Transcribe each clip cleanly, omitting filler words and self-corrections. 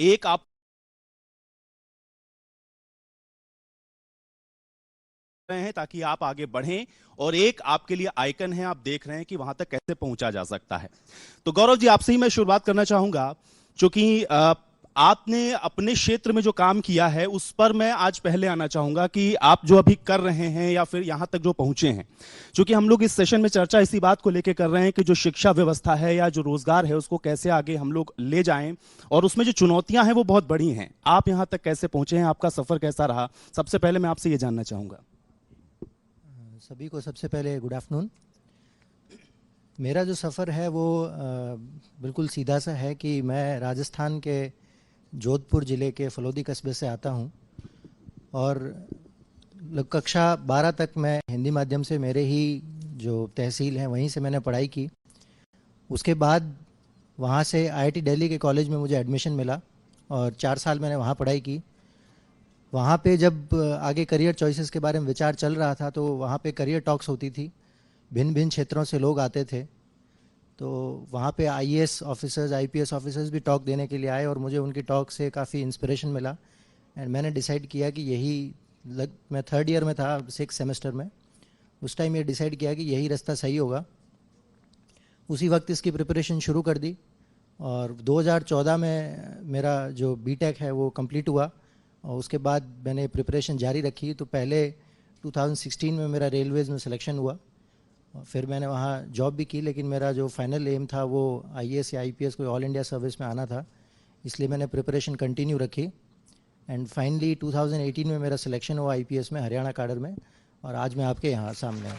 एक आप रहे हैं ताकि आप आगे बढ़ें, और एक आपके लिए आइकन है, आप देख रहे हैं कि वहां तक कैसे पहुंचा जा सकता है। तो गौरव जी, आपसे ही मैं शुरुआत करना चाहूंगा, क्योंकि आपने अपने क्षेत्र में जो काम किया है उस पर मैं आज पहले आना चाहूंगा कि आप जो अभी कर रहे हैं या फिर यहां तक जो पहुंचे हैं। क्योंकि हम लोग इस सेशन में चर्चा इसी बात को लेकर कर रहे हैं कि जो शिक्षा व्यवस्था है या जो रोजगार है उसको कैसे आगे हम लोग ले जाएं, और उसमें जो चुनौतियां हैं वो बहुत बड़ी हैं। आप यहां तक कैसे पहुंचे हैं, आपका सफर कैसा रहा, सबसे पहले मैं आपसे ये जानना चाहूंगा। सभी को सबसे पहले गुड आफ्टरनून। मेरा जो सफ़र है वो बिल्कुल सीधा सा है कि मैं राजस्थान के जोधपुर ज़िले के फलोदी कस्बे से आता हूँ, और कक्षा 12 तक मैं हिंदी माध्यम से, मेरे ही जो तहसील है वहीं से मैंने पढ़ाई की। उसके बाद वहाँ से आईआईटी दिल्ली के कॉलेज में मुझे एडमिशन मिला और 4 साल मैंने वहाँ पढ़ाई की। वहाँ पे जब आगे करियर चॉइसेस के बारे में विचार चल रहा था तो वहाँ पे करियर टॉक्स होती थी, भिन्न भिन्न क्षेत्रों से लोग आते थे। तो वहाँ पे आईएएस ऑफिसर्स, आईपीएस ऑफिसर्स भी टॉक देने के लिए आए और मुझे उनकी टॉक से काफ़ी इंस्पिरेशन मिला। एंड मैंने डिसाइड किया कि मैं थर्ड ईयर में था, 6 सेमेस्टर में। उस टाइम ये डिसाइड किया कि यही रास्ता सही होगा। उसी वक्त इसकी प्रिपरेशन शुरू कर दी और 2014 में मेरा जो बीटेक है वो कंप्लीट हुआ, और उसके बाद मैंने प्रिपरेशन जारी रखी। तो पहले 2016 में मेरा रेलवेज़ में सिलेक्शन हुआ, और फिर मैंने वहाँ जॉब भी की, लेकिन मेरा जो फाइनल एम था वो आईएएस या आईपीएस कोई ऑल इंडिया सर्विस में आना था, इसलिए मैंने प्रिपरेशन कंटिन्यू रखी। एंड फाइनली 2018 में मेरा सिलेक्शन हुआ आईपीएस में, हरियाणा काडर में, और आज मैं आपके यहाँ सामने हूँ।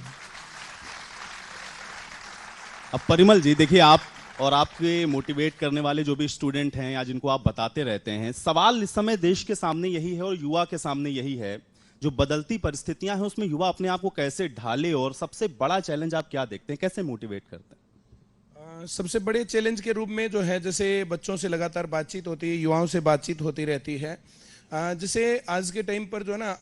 अब परिमल जी देखिए, आप और आपके मोटिवेट करने वाले जो भी स्टूडेंट हैं या जिनको आप बताते रहते हैं, सवाल इस समय देश के सामने यही है और युवा के सामने यही है, जो बदलती परिस्थितियां हैं उसमें युवा अपने आप को कैसे ढाले, और सबसे बड़ा चैलेंज आप क्या देखते हैं, कैसे मोटिवेट करते हैं? सबसे बड़े चैलेंज के रूप में जो है, जैसे बच्चों से लगातार बातचीत होती है, युवाओं से बातचीत होती रहती है। जैसे आज के टाइम पर जो है ना,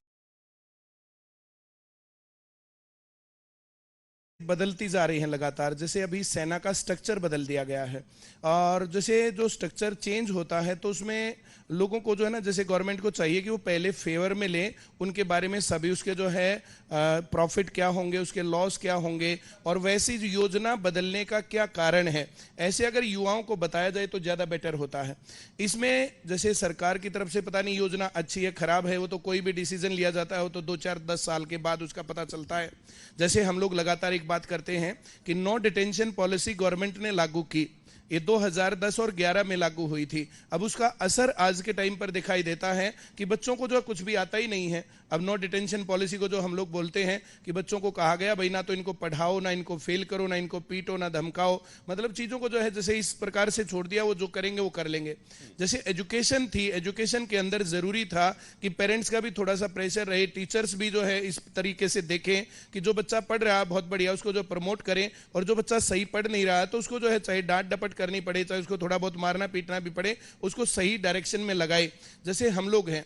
बदलती जा रही हैं लगातार। जैसे अभी सेना का स्ट्रक्चर बदल दिया गया है, और जैसे जो स्ट्रक्चर चेंज होता है तो उसमें लोगों को जो है ना, जैसे गवर्नमेंट को चाहिए कि वो पहले फेवर में लें, उनके बारे में सभी उसके जो है प्रॉफिट क्या होंगे, उसके लॉस क्या होंगे, और वैसी योजना बदलने का क्या कारण है, ऐसे अगर युवाओं को बताया जाए तो ज़्यादा बेटर होता है। इसमें जैसे सरकार की तरफ से पता नहीं योजना अच्छी है खराब है, वो तो कोई भी डिसीजन लिया जाता है वो तो 2-4-10 साल के बाद उसका पता चलता है। जैसे हम लोग लगातार एक बात करते हैं कि नो डिटेंशन पॉलिसी गवर्नमेंट ने लागू की, ये 2010 और 11 में लागू हुई थी। अब उसका असर आज के टाइम पर दिखाई देता है कि बच्चों को जो कुछ भी आता ही नहीं है। अब नो डिटेंशन पॉलिसी को जो हम लोग बोलते हैं कि बच्चों को कहा गया भाई ना तो इनको पढ़ाओ, ना इनको फेल करो, ना इनको पीटो, ना धमकाओ, मतलब चीज़ों को जो है जैसे इस प्रकार से छोड़ दिया, वो जो करेंगे वो कर लेंगे। जैसे एजुकेशन थी, एजुकेशन के अंदर ज़रूरी था कि पेरेंट्स का भी थोड़ा सा प्रेशर रहे, टीचर्स भी जो है इस तरीके से देखें कि जो बच्चा पढ़ रहा है बहुत बढ़िया, उसको जो प्रमोट करें, और जो बच्चा सही पढ़ नहीं रहा है तो उसको जो है चाहे डांट डपट करनी पड़े, चाहे उसको थोड़ा बहुत मारना पीटना भी पड़े, उसको सही डायरेक्शन में लगाए। जैसे हम लोग हैं,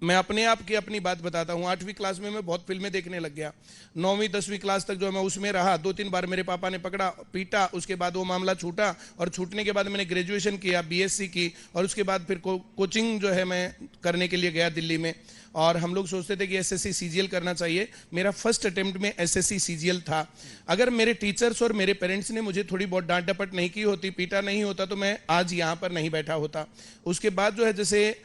मैं अपने आप की अपनी बात बताता हूँ, 8वीं क्लास में मैं बहुत फिल्में देखने लग गया। 9वीं 10वीं क्लास तक जो मैं उसमें रहा, 2-3 बार मेरे पापा ने पकड़ा पीटा, उसके बाद वो मामला छूटा, और छूटने के बाद मैंने ग्रेजुएशन किया, बीएससी की, और उसके बाद फिर कोचिंग जो है मैं करने के लिए गया दिल्ली में। और हम लोग सोचते थे कि एसएससी सीजीएल करना चाहिए। मेरा फर्स्ट अटेम्प्ट में एसएससी सीजीएल था। अगर मेरे टीचर्स और मेरे पेरेंट्स ने मुझे थोड़ी बहुत डांट डपट नहीं की होती, पीटा नहीं होता, तो मैं आज यहाँ पर नहीं बैठा होता। उसके बाद जो है, जैसे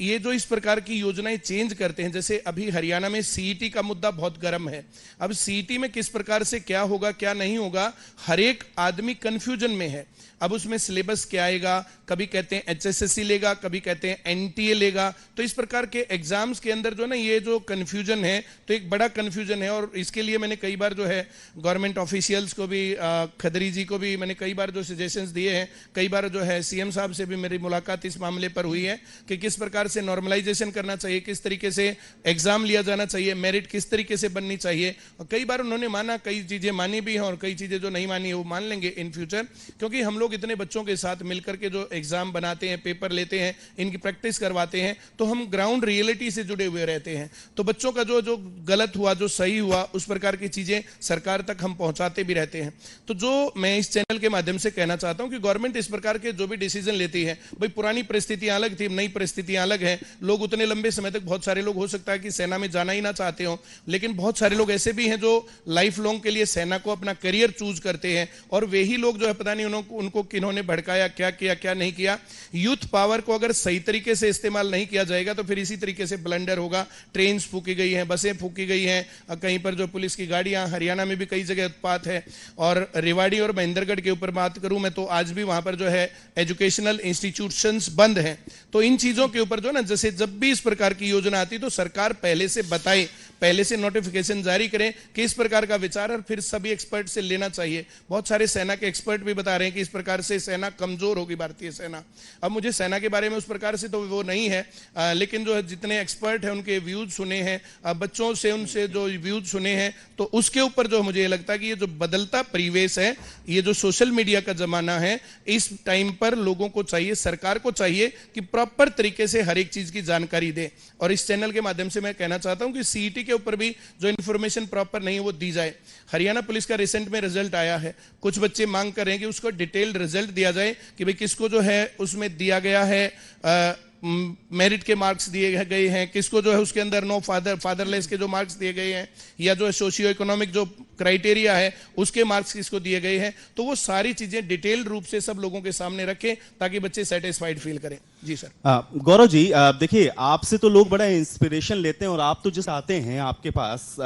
ये जो इस प्रकार की योजनाएं चेंज करते हैं, जैसे अभी हरियाणा में सीईटी का मुद्दा बहुत गर्म है। अब सीईटी में किस प्रकार से क्या होगा क्या नहीं होगा, हर एक आदमी कंफ्यूजन में है। अब उसमें सिलेबस क्या आएगा, कभी कहते हैं एचएसएससी लेगा, कभी कहते हैं एनटीए लेगा। तो इस प्रकार के एग्जाम्स के अंदर जो ना ये जो कंफ्यूजन है, तो एक बड़ा कंफ्यूजन है। और इसके लिए मैंने कई बार जो है गवर्नमेंट ऑफिशियल्स को भी, खदरी जी को भी मैंने कई बार जो सजेशंस दिए हैं। कई बार जो है सीएम साहब से भी मेरी मुलाकात इस मामले पर हुई है कि किस प्रकार प्रकार से नॉर्मलाइजेशन करना चाहिए, किस तरीके से एग्जाम लिया जाना चाहिए, मेरिट किस तरीके से बननी चाहिए। और कई बार उन्होंने माना, कई चीजें मानी भी हैं और कई चीजें जो नहीं मानी है वो मान लेंगे इन फ्यूचर, क्योंकि हम लोग इतने बच्चों के साथ मिलकर के जो एग्जाम बनाते हैं, पेपर लेते हैं, इनकी प्रैक्टिस करवाते हैं, तो हम ग्राउंड रियलिटी से जुड़े हुए रहते हैं। तो बच्चों का जो जो गलत हुआ, जो सही हुआ, उस प्रकार की चीजें सरकार तक हम पहुंचाते भी रहते हैं। तो जो मैं इस चैनल के माध्यम से कहना चाहता हूं कि गवर्नमेंट इस प्रकार के जो भी डिसीजन लेती है, भाई पुरानी परिस्थितियां अलग थी, नई परिस्थितियां अलग है, लोग उतने लंबे समय तक, बहुत सारे लोग हो सकता है कि सेना में जाना ही ना चाहते हो, लेकिन बहुत सारे लोग ऐसे भी हैं जो लाइफ लॉन्ग के लिए सेना को अपना करियर चूज करते हैं, और वही लोग जो है पता नहीं उनको किन्होंने भड़काया, क्या किया क्या नहीं किया। यूथ पावर को अगर सही तरीके से इस्तेमाल नहीं किया जाएगा तो फिर इसी तरीके से ब्लंडर होगा। ट्रेन फूकी गई हैं, बसें फूकी गई हैं, कहीं पर जो पुलिस की गाड़ियां, हरियाणा में भी कई जगह उत्पात है। और रेवाड़ी और महेंद्रगढ़ के ऊपर बात करूं मैं, तो आज भी वहां पर जो है एजुकेशनल इंस्टीट्यूशंस बंद हैं। तो इन चीजों के ऊपर जो ना, जैसे जब भी इस प्रकार की योजना आती तो सरकार पहले से बताए, पहले से नोटिफिकेशन जारी करें कि इस प्रकार का विचार, और फिर सभी एक्सपर्ट से लेना चाहिए। बहुत सारे सेना के एक्सपर्ट भी बता रहे हैं कि इस प्रकार से सेना कमजोर होगी, भारतीय सेना। अब मुझे सेना के बारे में उस प्रकार से तो वो नहीं है, लेकिन जो है जितने एक्सपर्ट हैं उनके व्यूज सुने हैं, बच्चों से उनसे जो व्यूज सुने हैं, तो उसके ऊपर जो मुझे लगता है कि ये जो बदलता परिवेश है, ये जो सोशल मीडिया का जमाना है, इस टाइम पर लोगों को चाहिए, सरकार को चाहिए कि प्रॉपर तरीके से हर एक चीज की जानकारी दे। और इस चैनल के माध्यम से मैं कहना चाहता हूं कि सीईटी के ऊपर भी जो इन्फॉर्मेशन प्रॉपर नहीं है वो दी जाए। हरियाणा पुलिस का रिसेंट में रिजल्ट आया है, कुछ बच्चे मांग कर रहे हैं कि उसको डिटेल्ड रिजल्ट दिया जाए कि भाई किसको जो है उसमें दिया गया है मेरिट के मार्क्स दिए गए हैं, किसको जो है उसके अंदर नो फादरलेस के जो मार्क्स दिए गए हैं, या जो है सोशियो इकोनॉमिक जो क्राइटेरिया है उसके मार्क्स किसको दिए गए हैं। तो वो सारी चीजें डिटेल्ड रूप से सब लोगों के सामने रखें ताकि बच्चे सेटिस्फाइड फील करें। जी सर। गौरव जी, देखिए आपसे तो लोग बड़ा इंस्पिरेशन लेते हैं, और आप तो जिस आते हैं आपके पास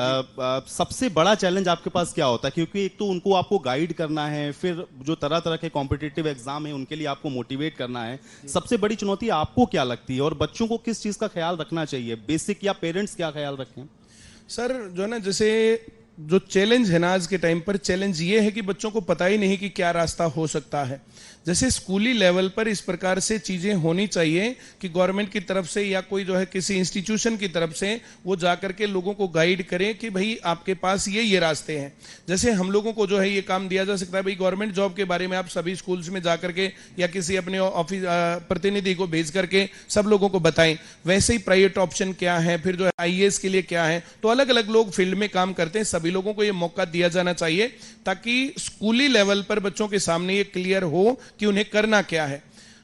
सबसे बड़ा चैलेंज आपके पास क्या होता है? क्योंकि एक तो उनको आपको गाइड करना है, फिर जो तरह तरह के कॉम्पिटिटिव एग्जाम है उनके लिए आपको मोटिवेट करना है। सबसे बड़ी चुनौती आपको क्या लगती है, और बच्चों को किस चीज का ख्याल रखना चाहिए, बेसिक, या पेरेंट्स क्या ख्याल रखें? सर जो है ना, जैसे जो चैलेंज है ना आज के टाइम पर, चैलेंज ये है कि बच्चों को पता ही नहीं कि क्या रास्ता हो सकता है। जैसे स्कूली लेवल पर इस प्रकार से चीजें होनी चाहिए कि गवर्नमेंट की तरफ से या कोई जो है किसी इंस्टीट्यूशन की तरफ से वो जाकर के लोगों को गाइड करें कि भाई आपके पास ये रास्ते हैं। जैसे हम लोगों को जो है ये काम दिया जा सकता है, भाई गवर्नमेंट जॉब के बारे में आप सभी स्कूल्स में जाकर के या किसी अपने ऑफिस प्रतिनिधि को भेज करके सब लोगों को बताएं। वैसे ही प्राइवेट ऑप्शन क्या है, फिर जो है आईएएस के लिए क्या है, तो अलग अलग लोग फील्ड में काम करते हैं, सभी लोगों को ये मौका दिया जाना चाहिए ताकि स्कूली लेवल पर बच्चों के सामने ये क्लियर हो कि उन्हें करना क्या है।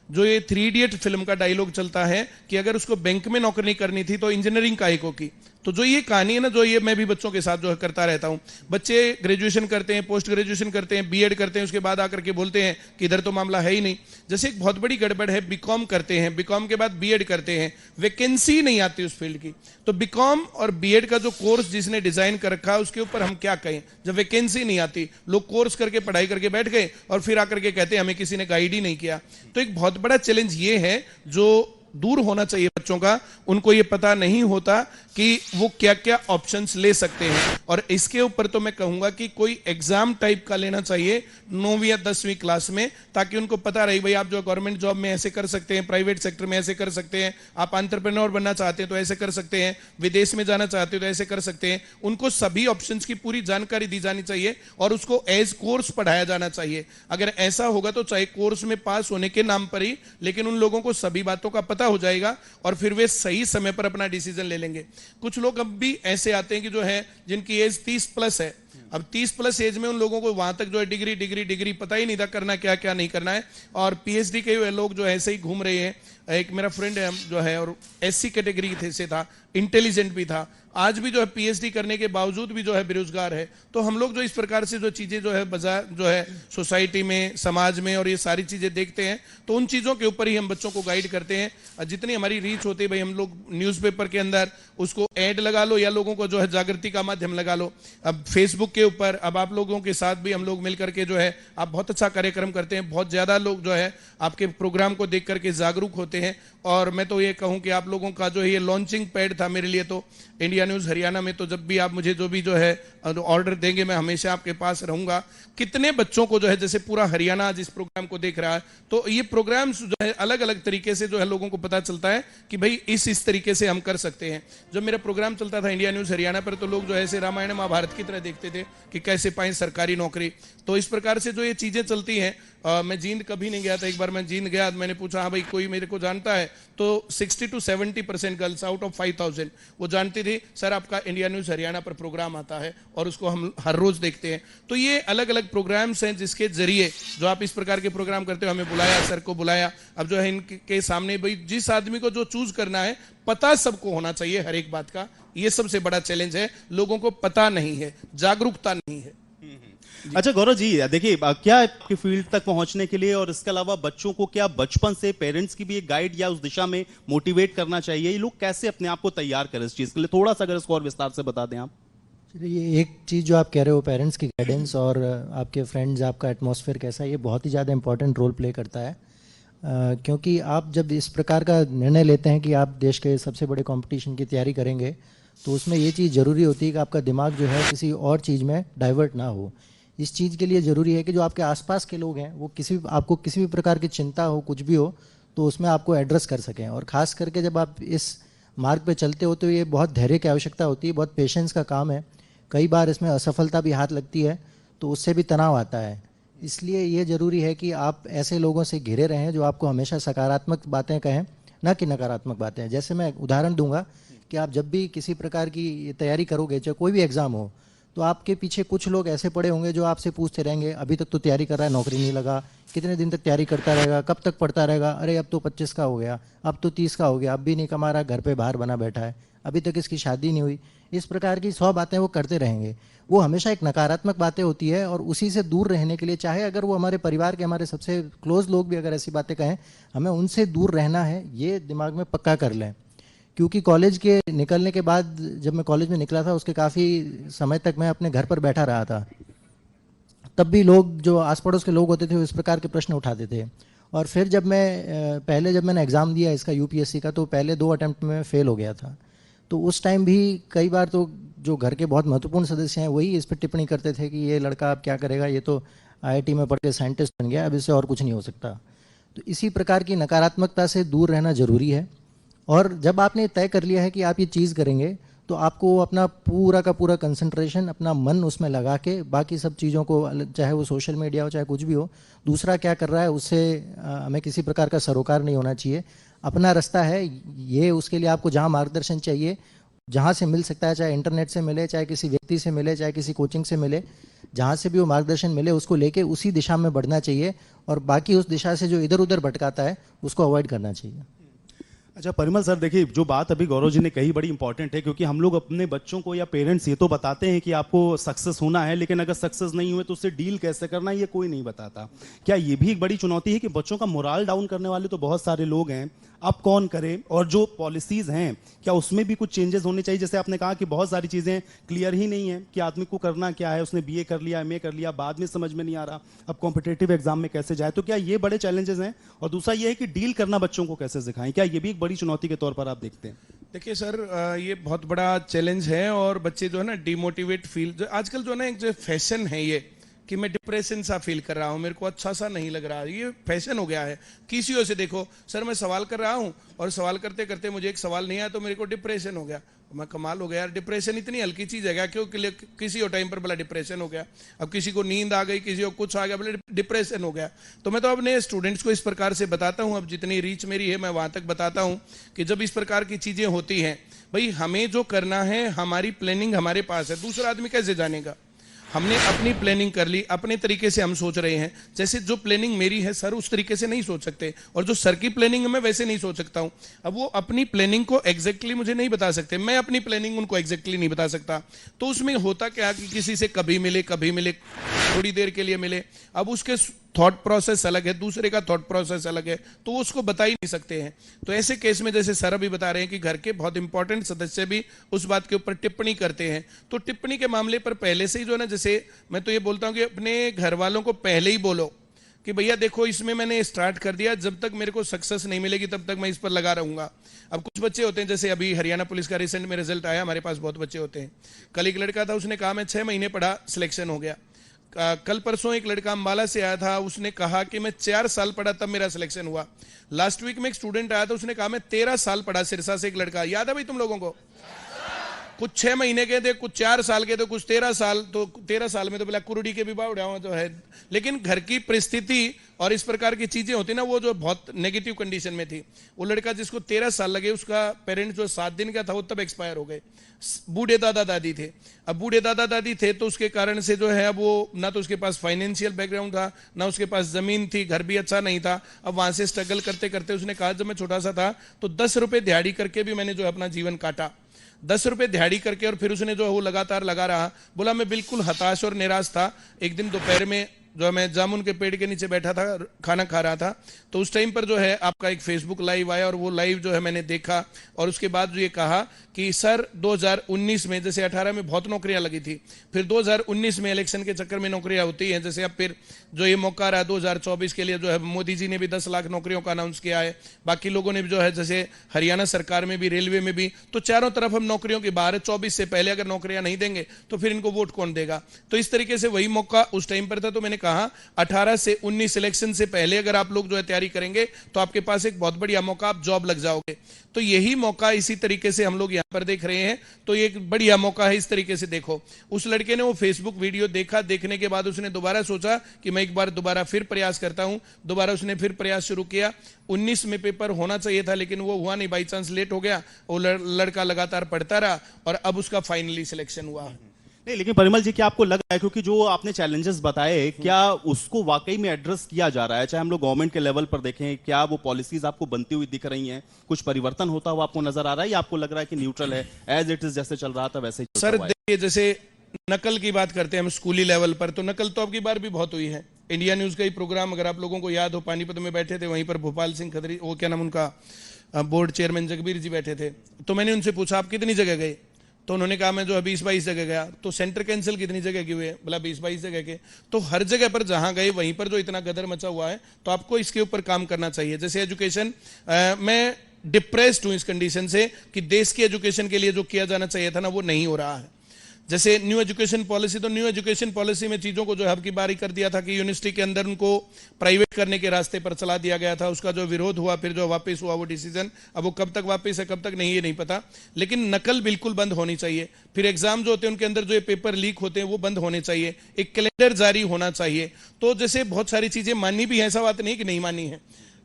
जो ये 3 इडियट फिल्म का डायलॉग चलता है कि अगर उसको बैंक में नौकरी करनी थी तो इंजीनियरिंग काहे को की। तो जो ये कहानी है ना, जो ये मैं भी बच्चों के साथ जो है करता रहता हूं। बच्चे ग्रेजुएशन करते हैं, पोस्ट ग्रेजुएशन करते हैं, बीएड करते हैं, उसके बाद आकर के बोलते हैं कि इधर तो मामला है ही नहीं। जैसे एक बहुत बड़ी गड़बड़ है, बीकॉम करते हैं, बीकॉम के बाद बीएड करते हैं, वैकेंसी नहीं आती उस फील्ड की। तो बीकॉम और बीएड का जो कोर्स जिसने डिजाइन कर रखा है उसके ऊपर हम क्या कहें, जब वैकेंसी नहीं आती, लोग कोर्स करके पढ़ाई करके बैठ गए और फिर आकर के कहते हैं हमें किसी ने गाइड ही नहीं किया। तो एक बहुत बड़ा चैलेंज ये है जो दूर होना चाहिए बच्चों का। उनको ये पता नहीं होता कि वो क्या क्या ऑप्शंस ले सकते हैं। और इसके ऊपर तो मैं कहूंगा कि कोई एग्जाम टाइप का लेना चाहिए 9वीं या 10वीं क्लास में, ताकि उनको पता रहे भाई आप जो गवर्नमेंट जॉब में ऐसे कर सकते हैं, प्राइवेट सेक्टर में ऐसे कर सकते हैं, आप एंटरप्रेन्योर बनना चाहते हैं तो ऐसे कर सकते हैं, विदेश में जाना चाहते हैं तो ऐसे कर सकते हैं। उनको सभी ऑप्शंस की पूरी जानकारी दी जानी चाहिए और उसको एज कोर्स पढ़ाया जाना चाहिए। अगर ऐसा होगा तो चाहे कोर्स में पास होने के नाम पर ही, लेकिन उन लोगों को सभी बातों का पता हो जाएगा और फिर वे सही समय पर अपना डिसीजन ले लेंगे। कुछ लोग अब भी ऐसे आते हैं कि जो है जिनकी एज 30+ है, अब 30+ एज में उन लोगों को वहां तक जो है डिग्री पता ही नहीं था करना क्या क्या नहीं करना है, और पीएचडी के लोग जो ऐसे ही घूम रहे हैं। एक मेरा फ्रेंड है जो है, और एससी कैटेगरी से था, इंटेलिजेंट भी था, आज भी जो है पीएचडी करने के बावजूद भी जो है बेरोजगार है। तो हम लोग जो इस प्रकार से जो चीजें जो है बाजार जो है सोसाइटी में, समाज में, और ये सारी चीजें देखते हैं, तो उन चीजों के ऊपर ही हम बच्चों को गाइड करते हैं। जितनी हमारी रीच होती है भाई, हम लोग न्यूज़पेपर के अंदर उसको ऐड लगा लो या लोगों को जो है जागृति का माध्यम लगा लो। अब फेसबुक के ऊपर, अब आप लोगों के साथ भी हम लोग मिलकर के जो है, आप बहुत अच्छा कार्यक्रम करते हैं, बहुत ज्यादा लोग जो है आपके प्रोग्राम को देख करके जागरूक होते होते हैं। और मैं तो ये कहूं कि आप लोगों का जो है ये लॉन्चिंग पैड था मेरे लिए, तो इंडिया न्यूज़ हरियाणा में तो जब भी आप मुझे जो भी जो है ऑर्डर देंगे मैं हमेशा आपके पास रहूंगा। कितने बच्चों को जो है, जैसे पूरा हरियाणा आज इस प्रोग्राम को देख रहा है, तो ये प्रोग्राम जो है अलग अलग तरीके से जो है लोगों को पता चलता है कि भाई इस तरीके से हम कर सकते हैं। जब मेरा प्रोग्राम चलता था इंडिया न्यूज़ हरियाणा पर, तो लोग जो है ऐसे रामायण महाभारत की तरह देखते थे कि कैसे पाएं सरकारी नौकरी। तो इस प्रकार से जो ये चीजें चलती हैं, मैं जींद कभी नहीं गया था, एक बार मैं जींद गया, मैंने पूछा हाँ भाई कोई मेरे को जानता है, तो 60 to 70% गर्ल्स आउट ऑफ 5000 वो जानती थी सर आपका इंडिया न्यूज़ हरियाणा पर प्रोग्राम आता है और उसको हम हर रोज देखते हैं। तो ये अलग अलग प्रोग्राम्स हैं जिसके जरिए जो आप इस प्रकार के प्रोग्राम करते हो, हमें बुलाया, सर को बुलाया, अब जो है इनके सामने भाई जिस आदमी को जो चूज करना है पता सबको होना चाहिए हर एक बात का, ये सबसे बड़ा चैलेंज है। लोगों को पता नहीं है, जागरूकता नहीं है। अच्छा गौरव जी, देखिए क्या आपकी फील्ड तक पहुंचने के लिए और इसके अलावा बच्चों को क्या बचपन से पेरेंट्स की भी एक गाइड या उस दिशा में मोटिवेट करना चाहिए? ये लोग कैसे अपने आप को तैयार करें इस चीज के लिए, थोड़ा सा अगर इसको और विस्तार से बता दें आप। ये एक चीज़ जो आप कह रहे हो पेरेंट्स की गाइडेंस और आपके फ्रेंड्स, आपका एटमॉस्फेयर कैसा है, ये बहुत ही ज़्यादा इंपॉर्टेंट रोल प्ले करता है। क्योंकि आप जब इस प्रकार का निर्णय लेते हैं कि आप देश के सबसे बड़े कंपटीशन की तैयारी करेंगे, तो उसमें ये चीज़ ज़रूरी होती है कि आपका दिमाग जो है किसी और चीज़ में डाइवर्ट ना हो। इस चीज़ के लिए ज़रूरी है कि जो आपके आसपास के लोग हैं वो आपको किसी भी प्रकार की चिंता हो, कुछ भी हो, तो उसमें आपको एड्रेस कर सकें। और ख़ास करके जब आप इस मार्ग पे चलते हो तो ये बहुत धैर्य की आवश्यकता होती है, बहुत पेशेंस का काम है। कई बार इसमें असफलता भी हाथ लगती है तो उससे भी तनाव आता है। इसलिए ये ज़रूरी है कि आप ऐसे लोगों से घिरे रहें जो आपको हमेशा सकारात्मक बातें कहें, ना कि नकारात्मक बातें। जैसे मैं उदाहरण दूंगा कि आप जब भी किसी प्रकार की तैयारी करोगे, चाहे कोई भी एग्ज़ाम हो, तो आपके पीछे कुछ लोग ऐसे पड़े होंगे जो आपसे पूछते रहेंगे अभी तक तो तैयारी कर रहा है, नौकरी नहीं लगा, कितने दिन तक तैयारी करता रहेगा, कब तक पढ़ता रहेगा, अरे अब तो 25 का हो गया, अब तो 30 का हो गया, अब भी नहीं कमा रहा, घर पे बाहर बना बैठा है, अभी तक इसकी शादी नहीं हुई। इस प्रकार की 100 बातें वो करते रहेंगे। वो हमेशा एक नकारात्मक बातें होती है और उसी से दूर रहने के लिए, चाहे अगर वो हमारे परिवार के हमारे सबसे क्लोज लोग भी अगर ऐसी बातें कहें, हमें उनसे दूर रहना है, ये दिमाग में पक्का कर लें। क्योंकि कॉलेज के निकलने के बाद, जब मैं कॉलेज में निकला था उसके काफ़ी समय तक मैं अपने घर पर बैठा रहा था, तब भी लोग जो आस पड़ोस के लोग होते थे वो इस प्रकार के प्रश्न उठाते थे। और फिर जब मैंने एग्ज़ाम दिया इसका यूपीएससी का, तो पहले 2 अटेम्प्ट में फेल हो गया था। तो उस टाइम भी कई बार तो जो घर के बहुत महत्वपूर्ण सदस्य हैं वही इस पर टिप्पणी करते थे कि ये लड़का अब क्या करेगा, ये तो आईआईटी में पढ़ के साइंटिस्ट बन गया, अब इससे और कुछ नहीं हो सकता। तो इसी प्रकार की नकारात्मकता से दूर रहना ज़रूरी है। और जब आपने तय कर लिया है कि आप ये चीज़ करेंगे, तो आपको अपना पूरा का पूरा कंसंट्रेशन, अपना मन उसमें लगा के बाकी सब चीज़ों को, चाहे वो सोशल मीडिया हो चाहे कुछ भी हो, दूसरा क्या कर रहा है उससे हमें किसी प्रकार का सरोकार नहीं होना चाहिए। अपना रास्ता है ये, उसके लिए आपको जहाँ मार्गदर्शन चाहिए, जहाँ से मिल सकता है, चाहे इंटरनेट से मिले, चाहे किसी व्यक्ति से मिले, चाहे किसी कोचिंग से मिले, जहाँ से भी वो मार्गदर्शन मिले उसको लेके उसी दिशा में बढ़ना चाहिए। और बाकी उस दिशा से जो इधर उधर भटकाता है उसको अवॉइड करना चाहिए। अच्छा परिमल सर, देखिए जो बात अभी गौरव जी ने कही बड़ी इंपॉर्टेंट है, क्योंकि हम लोग अपने बच्चों को या पेरेंट्स ये तो बताते हैं कि आपको सक्सेस होना है, लेकिन अगर सक्सेस नहीं हुए तो उससे डील कैसे करना है ये कोई नहीं बताता। क्या ये भी एक बड़ी चुनौती है कि बच्चों का मोराल डाउन करने वाले तो बहुत सारे लोग हैं, अब कौन करे? और जो पॉलिसीज हैं क्या उसमें भी कुछ चेंजेस होने चाहिए? जैसे आपने कहा कि बहुत सारी चीजें क्लियर ही नहीं है कि आदमी को करना क्या है, उसने बीए कर लिया, एमए कर लिया, बाद में समझ में नहीं आ रहा अब कॉम्पिटेटिव एग्जाम में कैसे जाए। तो क्या ये बड़े चैलेंजेस हैं? और दूसरा ये है कि डील करना बच्चों को कैसे सिखाएं, क्या ये भी एक बड़ी चुनौती के तौर पर आप देखते हैं? देखिए सर, ये बहुत बड़ा चैलेंज है और बच्चे जो है ना डिमोटिवेट फील, जो आजकल जो है ना एक जो फैशन है ये कि मैं डिप्रेशन सा फील कर रहा हूं, मेरे को अच्छा सा नहीं लग रहा, ये फैशन हो गया है। किसी और से देखो सर, मैं सवाल कर रहा हूं और सवाल करते करते मुझे एक सवाल नहीं आया तो मेरे को डिप्रेशन हो गया। मैं कमाल हो गया यार, डिप्रेशन इतनी हल्की चीज है क्या? क्यों किसी और टाइम पर बोला डिप्रेशन हो गया, अब किसी को नींद आ गई, किसी को कुछ आ गया, बोले डिप्रेशन हो गया। तो मैं तो अपने स्टूडेंट्स को इस प्रकार से बताता हूं, अब जितनी रीच मेरी है मैं वहां तक बताता हूं कि जब इस प्रकार की चीजें होती हैं, भाई हमें जो करना है, हमारी प्लानिंग हमारे पास है, दूसरा आदमी कैसे जानेगा? हमने अपनी प्लानिंग कर ली, अपने तरीके से हम सोच रहे हैं। जैसे जो प्लानिंग मेरी है सर उस तरीके से नहीं सोच सकते, और जो सर की प्लानिंग है मैं वैसे नहीं सोच सकता हूं। अब वो अपनी प्लानिंग को एग्जैक्टली मुझे नहीं बता सकते, मैं अपनी प्लानिंग उनको एग्जैक्टली नहीं बता सकता। तो उसमें होता क्या कि किसी से कभी मिले, थोड़ी देर के लिए मिले, अब उसके थॉट प्रोसेस अलग है, दूसरे का थॉट प्रोसेस अलग है, तो वो उसको बता ही नहीं सकते हैं। तो ऐसे केस में जैसे सर अभी बता रहे हैं कि घर के बहुत इंपॉर्टेंट सदस्य भी उस बात के ऊपर टिप्पणी करते हैं, तो टिप्पणी के मामले पर पहले से ही जो है ना, जैसे मैं तो ये बोलता हूं कि अपने घर वालों को पहले ही बोलो कि भैया देखो इसमें मैंने स्टार्ट कर दिया, जब तक मेरे को सक्सेस नहीं मिलेगी तब तक मैं इस पर लगा रहूंगा। अब कुछ बच्चे होते हैं, जैसे अभी हरियाणा पुलिस का रिसेंट में रिजल्ट आया, हमारे पास बहुत बच्चे होते हैं। कल एक लड़का था, उसने कहा मैं 6 महीने पढ़ा, सिलेक्शन हो गया। कल परसों एक लड़का अंबाला से आया था, उसने कहा कि मैं 4 साल पढ़ा तब मेरा सिलेक्शन हुआ। लास्ट वीक में एक स्टूडेंट आया था, उसने कहा मैं 13 साल पढ़ा, सिरसा से एक लड़का, याद है भाई तुम लोगों को? कुछ 6 महीने के थे, कुछ 4 साल के थे, कुछ 13 साल। तो 13 साल में तो बोला कुरुडी के भी बावड़ा जो है, लेकिन घर की परिस्थिति और इस प्रकार की चीजें होती ना, वो जो बहुत नेगेटिव कंडीशन में थी। वो लड़का जिसको 13 साल लगे, उसका पेरेंट्स जो 7 दिन का था वो तब एक्सपायर हो गए। बूढ़े दादा दादी थे। अब बूढ़े दादा दादी थे तो उसके कारण से जो है, अब वो ना तो उसके पास फाइनेंशियल बैकग्राउंड था, ना उसके पास जमीन थी, घर भी अच्छा नहीं था। अब वहां से स्ट्रगल करते करते उसने कहा जब मैं छोटा सा था तो 10 रुपए दिहाड़ी करके भी मैंने जो है अपना जीवन काटा। 10 रुपए दिहाड़ी करके, और फिर उसने जो है वो लगातार लगा रहा। बोला मैं बिल्कुल हताश और निराश था। एक दिन दोपहर में जो मैं जामुन के पेड़ के नीचे बैठा था, खाना खा रहा था, तो उस टाइम पर जो है आपका एक फेसबुक लाइव आया, और वो लाइव जो है मैंने देखा। और उसके बाद जो ये कहा कि सर 2019 में, जैसे 18 में बहुत नौकरियां लगी थी, फिर 2019 में इलेक्शन के चक्कर में नौकरियां होती हैं, जैसे अब फिर जो ये मौका रहा 2024 के लिए, जो है मोदी जी ने भी 10 लाख नौकरियों का अनाउंस किया है। बाकी लोगों ने भी जो है, जैसे हरियाणा सरकार में भी, रेलवे में भी, तो चारों तरफ हम नौकरियों के बाहर है। 24 से पहले अगर नौकरियां नहीं देंगे तो फिर इनको वोट कौन देगा? तो इस तरीके से वही मौका उस टाइम पर था। तो मैंने कहा 18 से 19 इलेक्शन से पहले अगर आप लोग जो है तैयारी करेंगे तो आपके पास एक बहुत बढ़िया मौका, आप जॉब लग जाओगे। तो यही मौका इसी तरीके से हम लोग यहां पर देख रहे हैं। तो ये एक बढ़िया मौका है, इस तरीके से देखो। उस लड़के ने वो फेसबुक वीडियो देखा, देखने के बाद उसने दोबारा सोचा कि मैं एक बार दोबारा फिर प्रयास करता हूं। दोबारा उसने फिर प्रयास शुरू किया। 19 में पेपर होना चाहिए था, लेकिन वो हुआ नहीं, बाई चांस लेट हो गया। वो लड़का लगातार पढ़ता रहा और अब उसका फाइनली सिलेक्शन हुआ। नहीं, लेकिन परिमल जी क्या आपको लग रहा है, क्योंकि जो आपने चैलेंजेस बताए, क्या उसको वाकई में एड्रेस किया जा रहा है? चाहे हम लोग गवर्नमेंट के लेवल पर देखें, क्या वो पॉलिसीज आपको बनती हुई दिख रही हैं? कुछ परिवर्तन होता हुआ आपको नजर आ रहा है, या आपको लग रहा है कि न्यूट्रल है, एज इट इज, जैसे चल रहा था वैसे ही? सर देखिए, जैसे नकल की बात करते हैं हम स्कूली लेवल पर, तो नकल तो अब की बार भी बहुत हुई है। इंडिया न्यूज का ही प्रोग्राम, अगर आप लोगों को याद हो, पानीपत में बैठे थे, वहीं पर भोपाल सिंह खत्री, वो क्या नाम उनका, बोर्ड चेयरमैन जगबीर जी बैठे थे। तो मैंने उनसे पूछा आप कितनी जगह गए? तो उन्होंने कहा मैं जो है 20-22 जगह गया। तो सेंटर कैंसिल कितनी जगह किए हुए? बोला 20-22 जगह के। तो हर जगह पर जहां गए वहीं पर जो इतना गदर मचा हुआ है, तो आपको इसके ऊपर काम करना चाहिए। जैसे एजुकेशन, मैं डिप्रेस्ड हूं इस कंडीशन से कि देश की एजुकेशन के लिए जो किया जाना चाहिए था ना, वो नहीं हो रहा है। जैसे न्यू एजुकेशन पॉलिसी, तो न्यू एजुकेशन पॉलिसी में चीजों को जो है अब की बारी कर दिया था कि यूनिवर्सिटी के अंदर उनको प्राइवेट करने के रास्ते पर चला दिया गया था। उसका जो विरोध हुआ, फिर जो वापस हुआ वो डिसीजन, अब वो कब तक वापस है कब तक नहीं, ये नहीं पता। लेकिन नकल बिल्कुल बंद होनी चाहिए। फिर एग्जाम जो होते हैं उनके अंदर जो ये पेपर लीक होते हैं वो बंद होने चाहिए। एक कैलेंडर जारी होना चाहिए। तो जैसे बहुत सारी चीजें माननी भी है, ऐसा बात नहीं कि नहीं मानी है।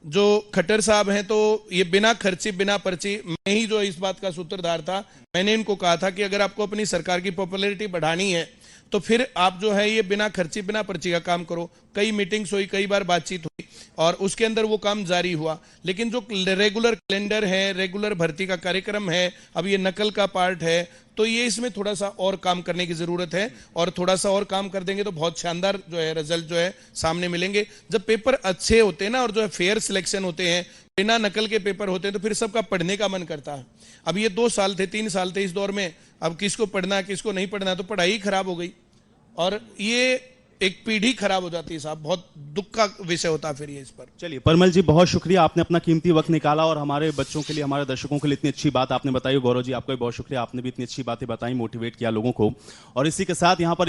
जो खट्टर साहब हैं, तो ये बिना खर्ची बिना पर्ची, मैं ही जो इस बात का सूत्रधार था। मैंने इनको कहा था कि अगर आपको अपनी सरकार की पॉपुलैरिटी बढ़ानी है तो फिर आप जो है ये बिना खर्ची बिना पर्ची का काम करो। कई मीटिंग्स हुई, कई बार बातचीत हुई, और उसके अंदर वो काम जारी हुआ। लेकिन जो रेगुलर कैलेंडर है, रेगुलर भर्ती का कार्यक्रम है, अब ये नकल का पार्ट है, तो ये इसमें थोड़ा सा और काम करने की जरूरत है। और थोड़ा सा और काम कर देंगे तो बहुत शानदार जो है रिजल्ट जो है सामने मिलेंगे। जब पेपर अच्छे होते हैं ना, और जो है फेयर सिलेक्शन होते हैं, बिना नकल के पेपर होते हैं, तो फिर सबका पढ़ने का मन करता है। अब ये 2 साल थे, 3 साल थे इस दौर में, अब किसको पढ़ना है किसको नहीं पढ़ना, तो पढ़ाई खराब हो गई और ये एक पीढ़ी खराब हो जाती है साहब। बहुत दुख का विषय होता है फिर ये इस पर। चलिए परिमल जी, बहुत शुक्रिया, आपने अपना कीमती वक्त निकाला और हमारे बच्चों के लिए, हमारे दर्शकों के लिए इतनी अच्छी बात आपने बताई। गौरव जी, आपका भी बहुत शुक्रिया, आपने भी इतनी अच्छी बातें बताई, मोटिवेट किया लोगों को। और इसी के साथ यहाँ पर